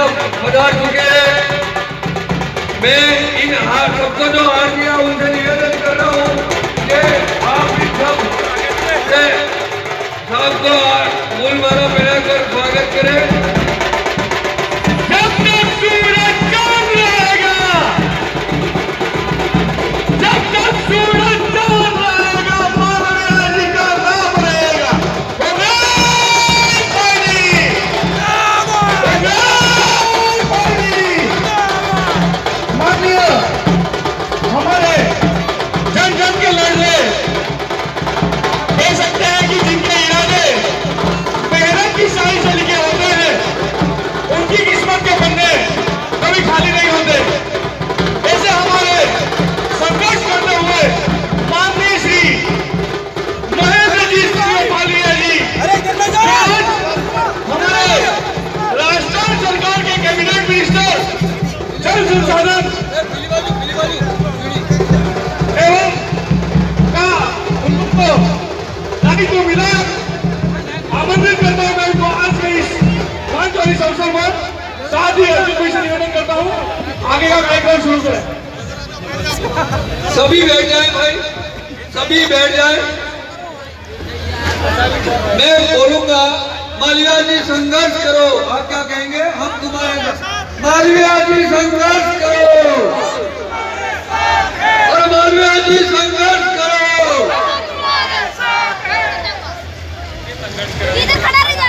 सब पधार चुके हैं। मैं इन सबको जो हार दिया उनसे निवेदन कर रहा हूँ कि आप इन सबको मूल माला पहनाकर स्वागत करें। संसाधन एवं का उनको दायित्व मिला। आमंत्रित करता हूं मैं उनको आज के इस मंच और इस अवसर पर। साथ ही अर्जुन से निवेदन करता हूं आगे का कार्यक्रम शुरू करें। सभी बैठ जाए भाई, सभी बैठ जाए। मैं बोलूंगा मालविया जी संघर्ष करो, आप क्या कहेंगे? हम तुम्हारे मालविया जी संघर्ष करो और मालविया जी संघर्ष करो। इधर खड़ा रह जा।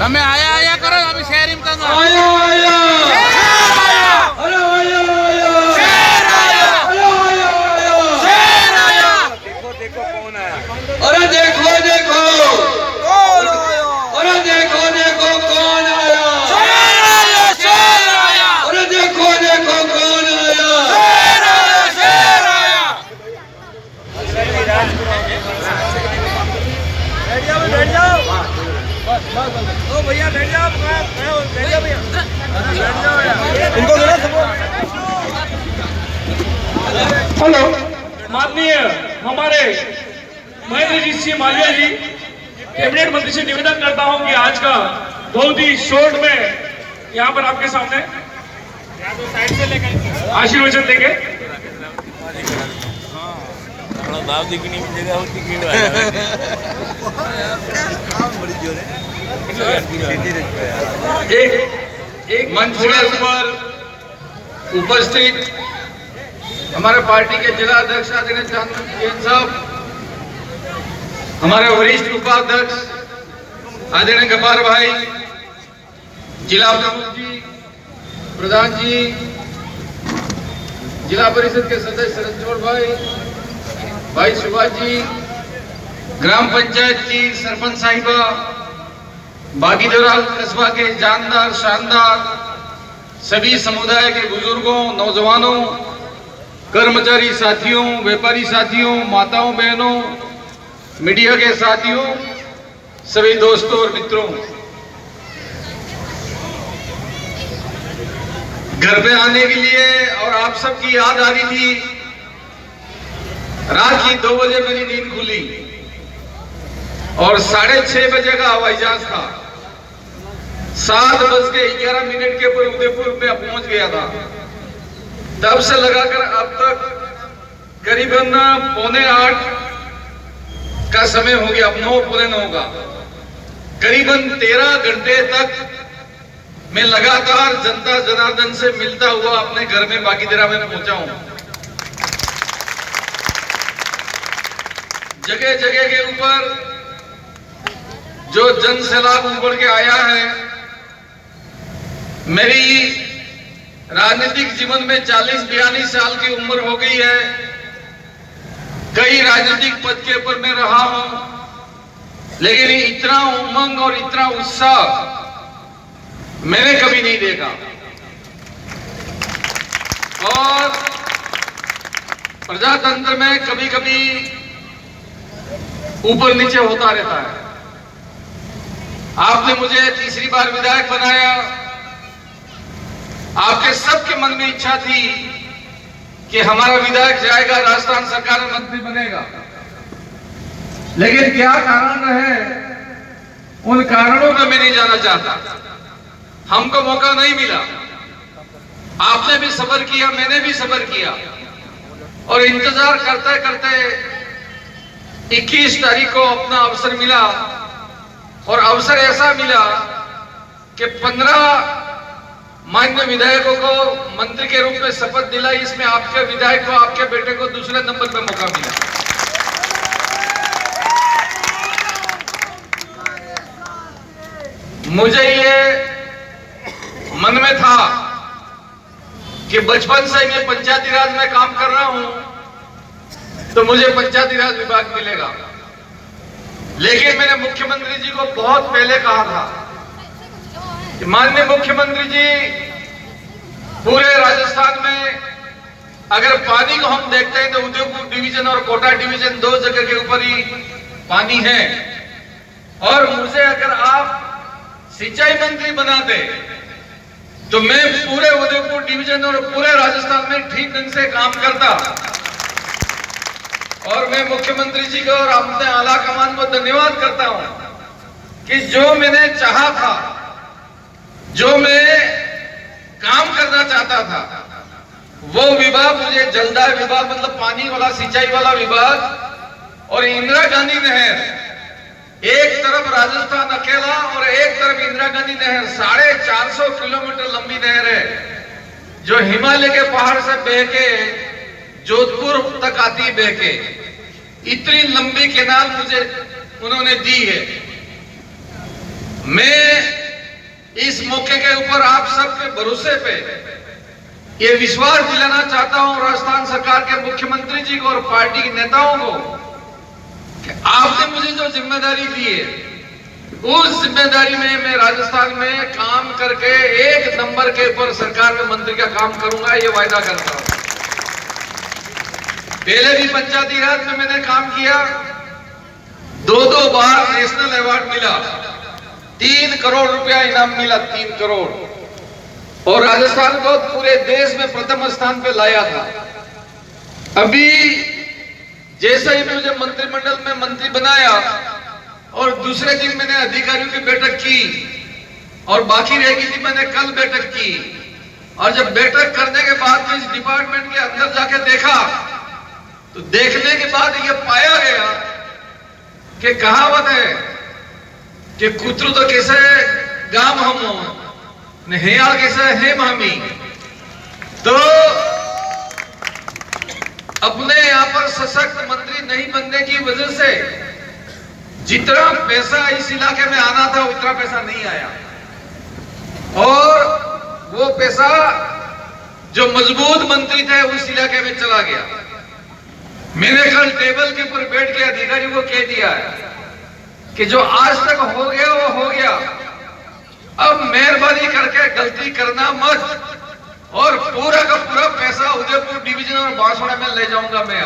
તમે આયા આયા કરો અમે શેરિંગ કરનો आया आया अरे आया आया शेर आया अरे आया आया शेर आया। देखो देखो कौन आया। अरे देखो देखो कौन आया। अरे देखो देखो कौन आया। शेर आया शेर आया। अरे देखो देखो कौन आया। शेर आया शेर आया। बैठ जाओ ओ भैया, बैठ जाओ भैया, इनको जरा हेलो, माननीय हमारे महेंद्र सिंह मालविया जी, कैबिनेट मंत्री से निवेदन करता हूं कि आज का बहुत ही शॉर्ट में यहां पर आपके सामने आशीर्वचन देंगे। एक मंच के ऊपर उपस्थित हमारे पार्टी के जिला अध्यक्ष आदरणीय जैन साहब, हमारे वरिष्ठ उपाध्यक्ष आदरणीय गब्बार भाई, जिला प्रमुख जी, प्रधान जी, जिला परिषद के सदस्य रणछोड़ भाई सुभाष जी, ग्राम पंचायत की सरपंच साहिबा, बागीदराल कस्बा के जानदार शानदार सभी समुदाय के बुजुर्गों, नौजवानों, कर्मचारी साथियों, व्यापारी साथियों, माताओं बहनों, मीडिया के साथियों, सभी दोस्तों और मित्रों, घर पे आने के लिए और आप सबकी याद आ रही थी। रात की 2 बजे मेरी नींद खुली और 6:30 बजे का हवाई जहाज था। 7:11 के ऊपर उदयपुर में पहुंच गया था। तब से लगाकर अब तक करीबन 7:45 का समय हो गया। अब 9 पौने 9 का करीबन 13 घंटे तक मैं लगातार जनता जनार्दन से मिलता हुआ अपने घर में बागीदरा में पहुंचा हूं। जगह जगह के ऊपर जो जन सैलाब उमड़ के आया है। मेरी राजनीतिक जीवन में 40-42 साल की उम्र हो गई है। कई राजनीतिक पद के ऊपर मैं रहा हूं, लेकिन इतना उमंग और इतना उत्साह मैंने कभी नहीं देखा। और प्रजातंत्र में कभी कभी ऊपर नीचे होता रहता है। आपने मुझे तीसरी बार विधायक बनाया। आपके सबके मन में इच्छा थी कि हमारा विधायक जाएगा, राजस्थान सरकार में मंत्री बनेगा। लेकिन क्या कारण है, उन कारणों में मैं नहीं जाना चाहता। हमको मौका नहीं मिला, आपने भी सब्र किया, मैंने भी सब्र किया, और इंतजार करते करते 21 तारीख को अपना अवसर मिला। और अवसर ऐसा मिला कि 15 मान्य विधायकों को मंत्री के रूप में शपथ दिलाई। इसमें आपके विधायक को, आपके बेटे को दूसरे नंबर पे मौका मिला। मुझे ये मन में था कि बचपन से मैं पंचायती राज में काम कर रहा हूं, तो मुझे पंचायती राज विभाग मिलेगा। लेकिन मैंने मुख्यमंत्री जी को बहुत पहले कहा था कि माननीय मुख्यमंत्री जी, पूरे राजस्थान में अगर पानी को हम देखते हैं तो उदयपुर डिवीजन और कोटा डिवीजन 2 जगह के ऊपर ही पानी है, और मुझे अगर आप सिंचाई मंत्री बना दे तो मैं पूरे उदयपुर डिवीजन और पूरे राजस्थान में ठीक ढंग से काम करता। और मैं मुख्यमंत्री जी को और अपने आला कमान को धन्यवाद करता हूं कि जो मैंने चाहा था, जो मैं काम करना चाहता था, वो विभाग मुझे जलदाय विभाग, मतलब पानी वाला, सिंचाई वाला विभाग, और इंदिरा गांधी नहर, एक तरफ राजस्थान अकेला और एक तरफ इंदिरा गांधी नहर, 450 किलोमीटर लंबी नहर है, जो हिमालय के पहाड़ से बह के जोधपुर तक आती बह के। इतनी लंबी केनाल मुझे उन्होंने दी है। मैं इस मौके के ऊपर आप सबके भरोसे पे ये विश्वास दिलाना चाहता हूं राजस्थान सरकार के मुख्यमंत्री जी को और पार्टी के नेताओं को कि आपने मुझे जो जिम्मेदारी दी है, उस जिम्मेदारी में मैं राजस्थान में काम करके 1 नंबर के ऊपर सरकार में मंत्री का काम करूंगा, ये वायदा करता हूं। पहले भी पंचायती राज में मैंने काम किया, 2 बार नेशनल अवार्ड मिला, 3 करोड़ रुपया इनाम मिला, 3 करोड़, और राजस्थान को पूरे देश में प्रथम स्थान पे लाया था। अभी जैसे ही मुझे मंत्रिमंडल में मंत्री बनाया और दूसरे दिन मैंने अधिकारियों की बैठक की, और बाकी रह गई थी, मैंने कल बैठक की, और जब बैठक करने के बाद इस डिपार्टमेंट के अंदर जाके देखा तो देखने के बाद ये पाया गया कि कहावत है कि कुत्रु तो कैसे गाम हम हेयाल कैसे है मामी। तो अपने यहाँ पर सशक्त मंत्री नहीं बनने की वजह से जितना पैसा इस इलाके में आना था उतना पैसा नहीं आया, और वो पैसा जो मजबूत मंत्री थे उस इलाके में चला गया। मैंने कल टेबल के ऊपर बैठ के अधिकारियों को कह दिया है कि जो आज तक हो गया वो हो गया, अब मेहरबानी करके गलती करना मत, और पूरा का पूरा पैसा उदयपुर डिवीजन और बांसवाड़ा में ले जाऊंगा मैं।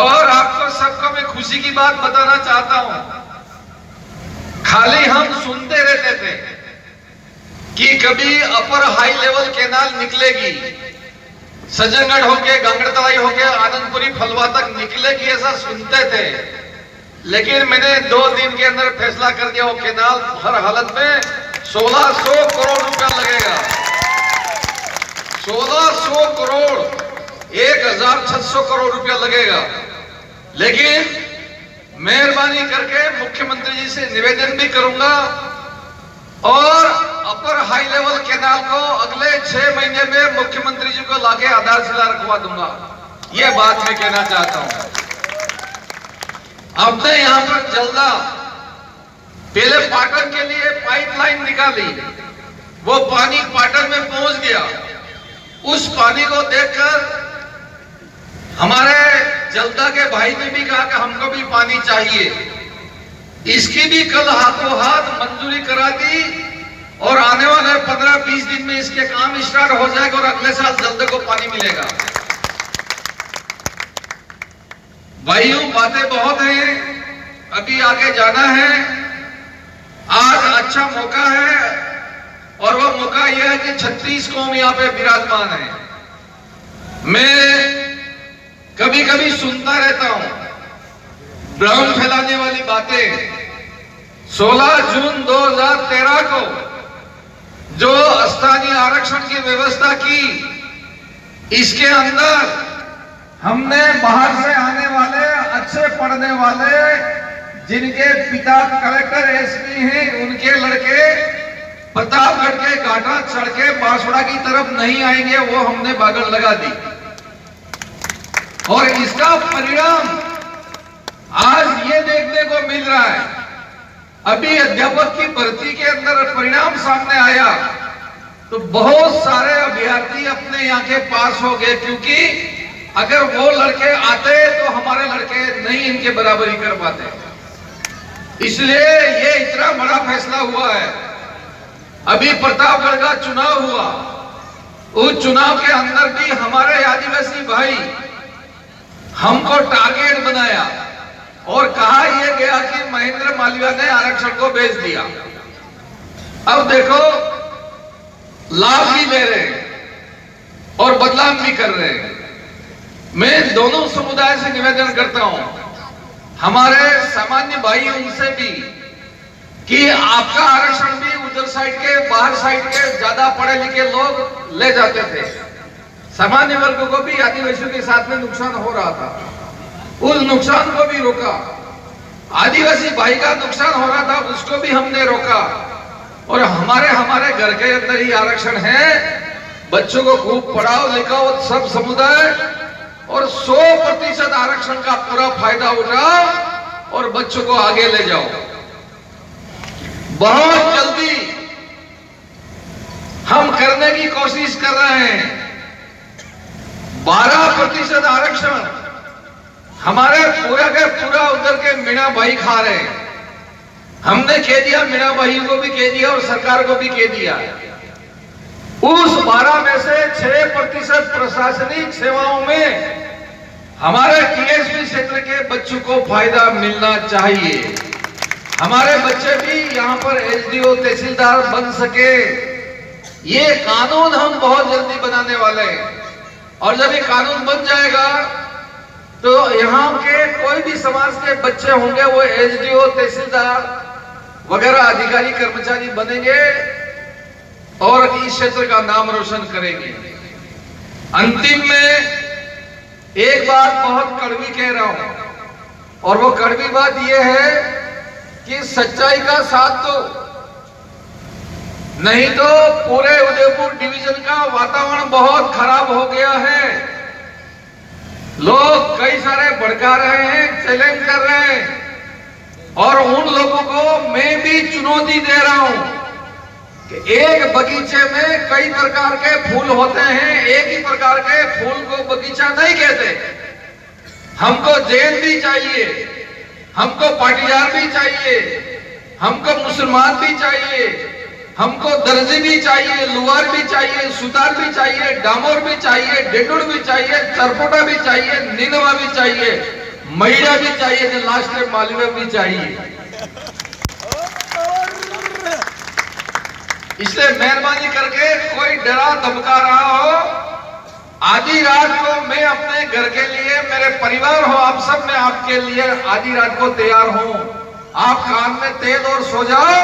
और आपको सबको मैं खुशी की बात बताना चाहता हूं, खाली हम सुनते रहते थे कि कभी अपर हाई लेवल केनाल निकलेगी, सज्जनगढ़ होके, गंगड़तलाई होके, आनंदपुरी फलवा तक निकलेगी, ऐसा सुनते थे। लेकिन मैंने 2 दिन के अंदर फैसला कर दिया, वो केनाल हर हालत में 1600 करोड़ रुपया लगेगा। 1600 करोड़, 1600 करोड़ रुपया लगेगा। लेकिन मेहरबानी करके मुख्यमंत्री जी से निवेदन भी करूंगा, और अपर हाई लेवल केनाल को अगले 6 महीने में मुख्यमंत्री जी को लाके आधारशिला रखवा दूंगा। ये बात मैं कहना चाहता हूं। हमने यहां पर जल्दा पहले पाटन के लिए पाइपलाइन निकाली, वो पानी पाटन में पहुंच गया। उस पानी को देखकर हमारे जल्दा के भाई ने भी कहा कि हमको भी पानी चाहिए। इसकी भी कल हाथों हाथ मंजूरी करा दी, और आने वाले 15-20 दिन में इसके काम स्टार्ट हो जाएगा, और अगले साल जल्द को पानी मिलेगा। भाइयों, बातें बहुत हैं, अभी आगे जाना है। आज अच्छा मौका है, और वो मौका यह है कि 36 कौम यहाँ पे विराजमान है। मैं कभी कभी सुनता रहता हूं भ्रम फैलाने वाली बातें। 16 जून 2013 को जो स्थानीय आरक्षण की व्यवस्था की, इसके अंदर हमने बाहर से आने वाले अच्छे पढ़ने वाले जिनके पिता कलेक्टर एसपी हैं, उनके लड़के प्रतापगढ़ के घाटा चढ़ के बांसवाड़ा की तरफ नहीं आएंगे, वो हमने बागड़ लगा दी। और इसका परिणाम आज ये देखने को मिल रहा है। अभी अध्यापक की भर्ती के अंदर परिणाम सामने आया तो बहुत सारे अभ्यर्थी अपने यहाँ के पास हो गए, क्योंकि अगर वो लड़के आते तो हमारे लड़के नहीं इनके बराबरी कर पाते। इसलिए ये इतना बड़ा फैसला हुआ है। अभी प्रतापगढ़ का चुनाव हुआ, उस चुनाव के अंदर भी हमारे आदिवासी भाई हमको टारगेट बनाया और कहा यह गया कि महेंद्र मालवीय ने आरक्षण को बेच दिया। अब देखो, लाभ भी ले रहे हैं और बदलाव भी कर रहे हैं। मैं दोनों समुदाय से निवेदन करता हूं, हमारे सामान्य भाई उनसे भी, कि आपका आरक्षण भी उधर साइड के, बाहर साइड के ज्यादा पढ़े लिखे लोग ले जाते थे। सामान्य वर्ग को भी आदिवासियों के साथ में नुकसान हो रहा था, उस नुकसान को भी रोका। आदिवासी भाई का नुकसान हो रहा था, उसको भी हमने रोका। और हमारे घर के अंदर ही आरक्षण है। बच्चों को खूब पढ़ाओ लिखाओ सब समुदाय, और 100% आरक्षण का पूरा फायदा उठाओ और बच्चों को आगे ले जाओ। बहुत जल्दी हम करने की कोशिश कर रहे हैं। 12% आरक्षण हमारे पूरा के पूरा उधर के मीणा भाई खा रहे हैं। हमने कह दिया, मीणा भाई को भी कह दिया और सरकार को भी कह दिया, उस 12 में से 6% प्रशासनिक सेवाओं में हमारे टीएसपी क्षेत्र के बच्चों को फायदा मिलना चाहिए। हमारे बच्चे भी यहाँ पर एसडीओ तहसीलदार बन सके। ये कानून हम बहुत जल्दी बनाने वाले हैं, और जब ये कानून बन जाएगा तो यहाँ के कोई भी समाज के बच्चे होंगे वो एसडीओ तहसीलदार वगैरह अधिकारी कर्मचारी बनेंगे और इस क्षेत्र का नाम रोशन करेंगे। अंतिम में एक बात बहुत कड़वी कह रहा हूं, और वो कड़वी बात यह है कि सच्चाई का साथ दो, नहीं तो पूरे उदयपुर डिवीजन का वातावरण बहुत खराब हो गया है। लोग कई सारे भड़का रहे हैं, चैलेंज कर रहे हैं, और उन लोगों को मैं भी चुनौती दे रहा हूं कि एक बगीचे में कई प्रकार के फूल होते हैं, एक ही प्रकार के फूल को बगीचा नहीं कहते। हमको जैन भी चाहिए, हमको पाटीदार भी चाहिए, हमको मुसलमान भी चाहिए, हमको दर्जी भी चाहिए, लुहार भी चाहिए, सुतार भी चाहिए, डामोर भी चाहिए, डेडुड़ भी चाहिए, चरपोटा भी चाहिए, नीलवा भी चाहिए, महिला भी चाहिए, जो लास्ट में मालवीय भी चाहिए। इसलिए मेहरबानी करके कोई डरा धमका रहा हो, आधी रात को मैं अपने घर के लिए, मेरे परिवार हो आप सब, मैं आपके लिए आधी रात को तैयार हूं। आप कान में तेल और सो जाओ,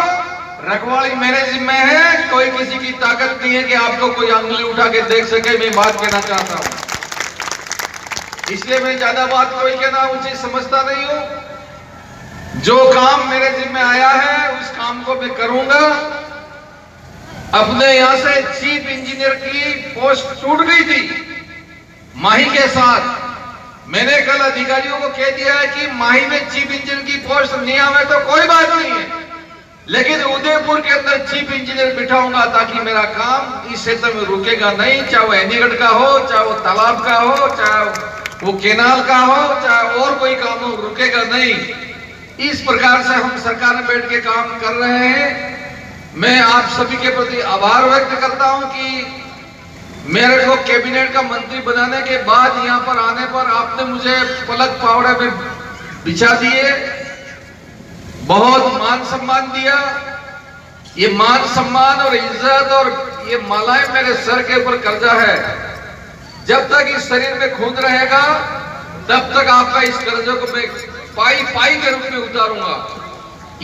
रखवाली मेरे जिम्मे है। कोई किसी की ताकत नहीं है कि आपको कोई अंगुली उठा के देख सके। मैं बात कहना चाहता हूं, इसलिए मैं ज्यादा बात कोई कहना उचित समझता नहीं हूं। जो काम मेरे जिम्मे आया है उस काम को मैं करूंगा। अपने यहां से चीफ इंजीनियर की पोस्ट टूट गई थी माही के साथ। मैंने कल अधिकारियों को कह दिया है कि माही में चीफ इंजीनियर की पोस्ट नहीं आवे तो कोई बात नहीं है, लेकिन उदयपुर के अंदर चीफ इंजीनियर बिठाऊंगा ताकि मेरा काम इस क्षेत्र में रुकेगा नहीं। चाहे वो एनीगढ़ का हो, चाहे वो तालाब का हो, चाहे वो केनाल का हो, चाहे और कोई काम हो, रुकेगा नहीं। इस प्रकार से हम सरकार में बैठ के काम कर रहे हैं। मैं आप सभी के प्रति आभार व्यक्त करता हूं कि मेरे को कैबिनेट का मंत्री बनाने के बाद यहां पर आने पर आपने मुझे पलक पावड़े में बिछा दिए, बहुत मान सम्मान दिया। ये मान सम्मान और इज्जत और ये मालाएं मेरे सर के ऊपर कर्जा है। जब तक इस शरीर में खून रहेगा तब तक आपका इस कर्जों को मैं पाई पाई के रूप में उतारूंगा।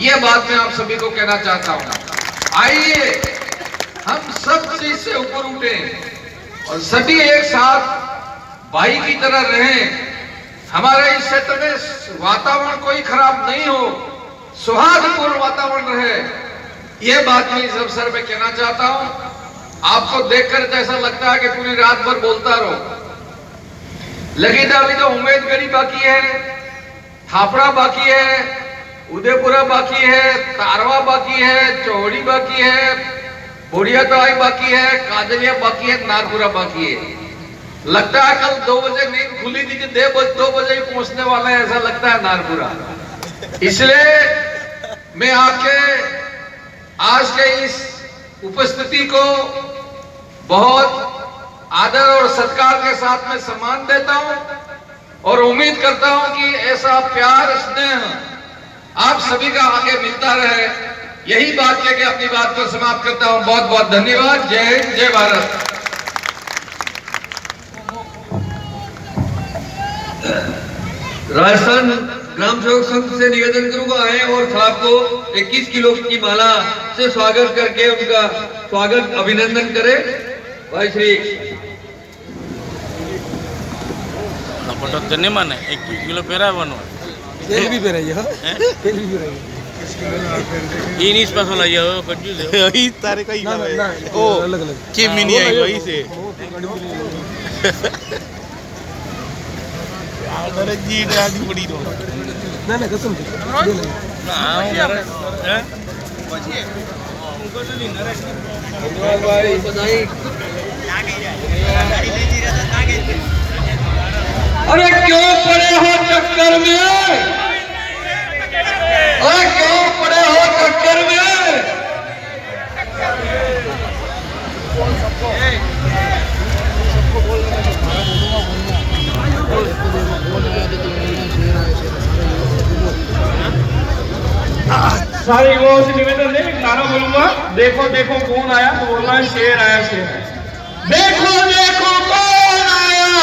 ये बात मैं आप सभी को कहना चाहता हूं। आइए हम सब चीज से ऊपर उठें और सभी एक साथ भाई की तरह रहें। हमारे इस क्षेत्र में वातावरण कोई खराब नहीं हो, सौहार्दपूर्ण वातावरण रहे। ये बात मैं इस अवसर पे कहना चाहता हूं। आपको देखकर तो ऐसा लगता है कि पूरी रात भर बोलता रहो, लेकिन अभी तो उम्मीदगढ़ी बाकी है, थापड़ा बाकी है, उदयपुरा बाकी है, तारवा बाकी है, चौड़ी बाकी है, बुढ़िया तराई बाकी है, काजलिया बाकी है, नारपुरा बाकी है। लगता है कल 2 बजे नींद खुली थी कि 2 बजे ही पहुंचने वाला है, ऐसा लगता है नारपुरा। इसलिए मैं आपके आज के इस उपस्थिति को बहुत आदर और सत्कार के साथ में सम्मान देता हूं और उम्मीद करता हूं कि ऐसा प्यार स्नेह आप सभी का आगे मिलता रहे। यही बात कह के अपनी बात को समाप्त करता हूं। बहुत बहुत धन्यवाद। जय हिंद, जय भारत। राजस्थान ग्राम सेवक संघ से निवेदन करूंगा आए और साहब को 21 किलो की माला से स्वागत करके उनका स्वागत अभिनंदन करें। भाई श्री फोटो तो नहीं माने 1 किलो पेरा बनो तेल भी पेराई है, तेल भी पेराई ये नहीं स्पेशल आई है कंजूस है वही तारे का ही ना ना ओ अलग अलग कि मिनी आई वही से अरे जी आज बड़ी रो ना ना कसम से हां यार हैं પછી उनको तो नहीं ना धन्यवाद भाई, बधाई। अरे क्यों पड़े हो चक्कर में? अरे क्यों पड़े हो चक्कर में? सारे युवाओं से निवेदन है, एक नारा बोलूंगा, देखो देखो कौन आया, तो बोलना है शेर आया, शेर आया। देखो देखो कौन आया,